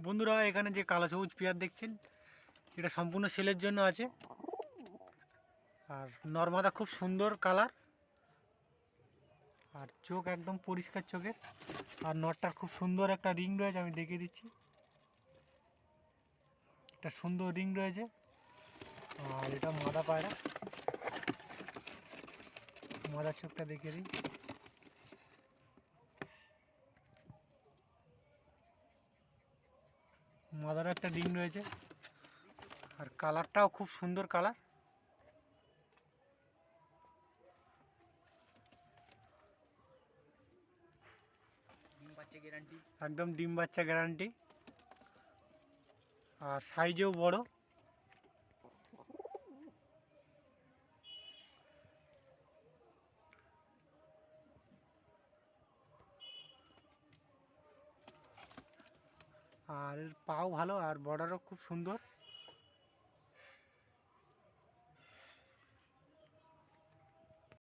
বন্ধুরা, এখানে যে কালো সবুজ পেয়ার দেখছেন, এটা সম্পূর্ণ সেলের জন্য আছে। আর নর্মাদা খুব সুন্দর কালার, আর চোখ একদম পরিষ্কার চোখের। আর নটটার খুব সুন্দর একটা রিং রয়েছে, আমি দেখিয়ে দিচ্ছি। একটা সুন্দর রিং রয়েছে। আর এটা মাদা পায়রা, মাদার চোখটা দেখিয়ে দিই। মাদার একটা রিং রয়েছে, আর কালারটাও খুব সুন্দর কালার। একদম ডিম বাচ্চা গ্যারান্টি, আর সাইজেও বড়। আর এর পাও ভালো, আর বর্ডারও খুব সুন্দর।